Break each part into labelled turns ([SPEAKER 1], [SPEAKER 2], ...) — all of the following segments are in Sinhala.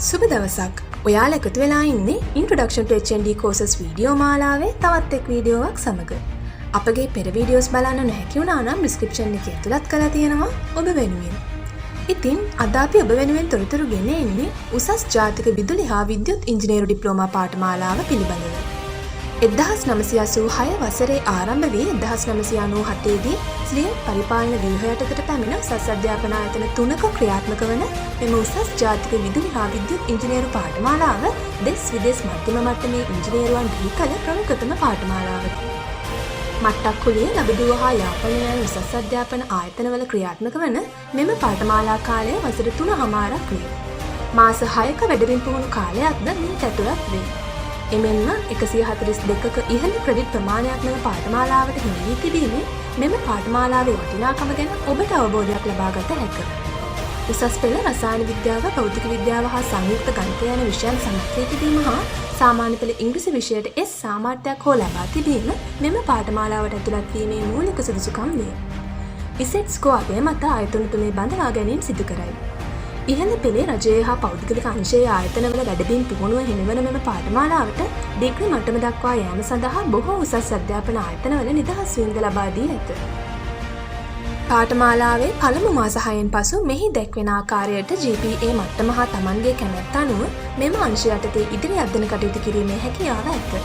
[SPEAKER 1] සුබ දවසක්. ඔයාලා එකතු වෙලා ඉන්නේ Introduction to HND Courses video මාලාවේ තවත් එක් වීඩියෝවක් සමග. අපගේ පෙර වීඩියෝස් බලන්න නොහැකි වුණා නම් description එකේ ඇතුළත් කරලා තියෙනවා ඔබ වෙනුවෙන්. ඉතින් අද අපි ඔබ වෙනුවෙන් තොරතුරු ගෙන එන්නේ උසස් ජාතික විදුලි හා විද්‍යුත් ඉංජිනේරු ඩිප්ලෝමා පාඨමාලාව පිළිබඳව. 1986 වසරේ ආරම්භ වී 1997 දී ස්ලියට් පරිපාලන ව්‍යුහය යටතට පැමිණ උසස් අධ්‍යාපන ආයතන 3ක ක්‍රියාත්මක වන මෙම උසස් ජාතික විදුලි හා විද්‍යුත් ඉංජිනේරු පාඨමාලාව දෙස් විදෙස් මධ්‍යම මට්ටමේ ඉංජිනේරුවන් බිහි කළ ප්‍රමුඛතම පාඨමාලාවකි. මට්ටක් කුලිය ලබදුව හා යාපනය යන උසස් අධ්‍යාපන ආයතනවල ක්‍රියාත්මක වන මෙම පාඨමාලා කාලය වසර 3.5ක් වේ. මාස 6ක වැඩිරින් පුහුණු කාලයක්ද මීට ඇතුළත් වේ. එමෙන්ම 142ක ඉහළ ක්‍රෙඩිට් ප්‍රමාණයක් මෙම පාඨමාලාවට හිමි වී තිබීමෙන් මෙම පාඨමාලාවේ වටිනාකම ගැන ඔබට අවබෝධයක් ලබා ගත හැකිය. උසස් පෙළ රසායන විද්‍යාව, භෞතික විද්‍යාව හා සංයුක්ත ගණිතය යන විෂයන් සමත් වී තිබීම හා සාමාන්‍ය පෙළ ඉංග්‍රීසි විෂයට S සාමර්ථ්‍යයක් හෝ ලබා තිබීම මෙම පාඨමාලාවට ඇතුළත් වීමේ මූලික සුදුසුකම් වේ. ඉසෙට් ස්කෝර් අගය මත ආයතන තුනේ බඳවා ගැනීම සිදු කරයි. ඉහළ පෙළේ රජයේ හා පෞද්ගලික අංශයේ ආයතනවල වැඩබිම් පුහුණුව හිමිවන මෙම පාඨමාලාවට ඩිග්‍රී මට්ටම දක්වා යාම සඳහා බොහෝ උසස් අධ්‍යාපන ආයතනවල නිදහස් වීමද ලබා දී ඇත. පාඨමාලාවේ පළමු මාස 6න් පසු මෙහි දැක්වෙන ආකාරයට GPA මට්ටම හා Tamanගේ කැමැත්ත අනුව මෙම අංශය යටතේ ඉදිරි අධ්‍යයන කටයුතු කිරීමේ හැකියාව ඇත.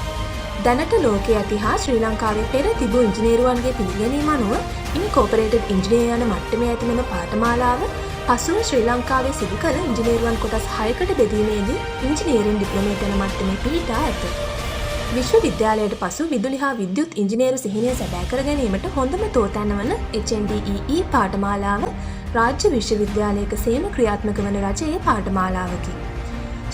[SPEAKER 1] දැනට ලෝකයේ ඇති හා ශ්‍රී ලංකාවේ පෙර තිබූ ඉංජිනේරුවන්ගේ පිළිගැනීම අනුව ඉන්කෝපරේටඩ් ඉංජිනේර යන මට්ටමේ ඇති මෙම පාඨමාලාව පසුව ශ්‍රී ලංකාවේ සිදු කළ ඉංජිනේරුවන් කොටස් 6කට බෙදීමේදී ඉංජිනේරින් ඩිප්ලෝමේට යන මට්ටමේ පිහිටා ඇත. විශ්වවිද්‍යාලයට පසු විදුලි හා විද්‍යුත් ඉංජිනේරු සිහිනය සැබෑ කර ගැනීමට හොඳම තෝතැන්න වන HNDEE පාඨමාලාව රාජ්‍ය විශ්වවිද්‍යාලයක සේම ක්‍රියාත්මක වන රජයේ පාඨමාලාවකි.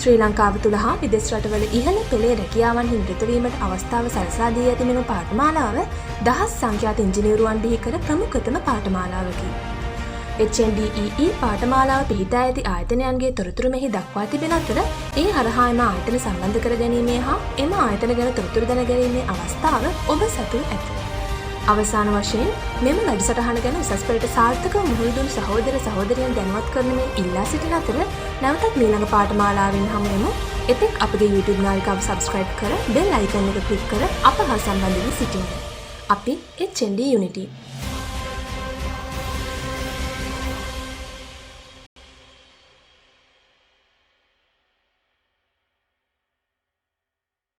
[SPEAKER 1] ශ්‍රී ලංකාව තුළ හා විදෙස් රටවල ඉහළ පෙළේ රැකියාවන්හි නිරත වීමට අවස්ථාව සලසා දී ඇති මෙම පාඨමාලාව දහස් සංඛ්‍යාත ඉංජිනේරුවන් බිහි කර ප්‍රමුඛතම පාඨමාලාවකි. HNDEE පාඨමාලාව පිහිටා ඇති ආයතනයන්ගේ තොරතුරු මෙහි දක්වා තිබෙන අතර ඒ හරහා එම ආයතන සම්බන්ධ කර ගැනීමේ හා එම ආයතන ගැන තොරතුරු දැන ගැනීමේ අවස්ථාව ඔබ සතුව ඇත. අවසාන වශයෙන් මෙම වැඩසටහන ගැන උසස් පෙළට සාර්ථකව මුහුණ දුන් සහෝදර සහෝදරියන් දැනුවත් කරමින් ඉල්ලා සිටින අතර නැවතත් ඊළඟ පාඨමාලාවෙන් හමු වෙමු. එතෙක් අපගේ YouTube නාලිකාව subscribe කර bell icon එක click කර අප හා සම්බන්ධ වී සිටින්න. අපි HND Unity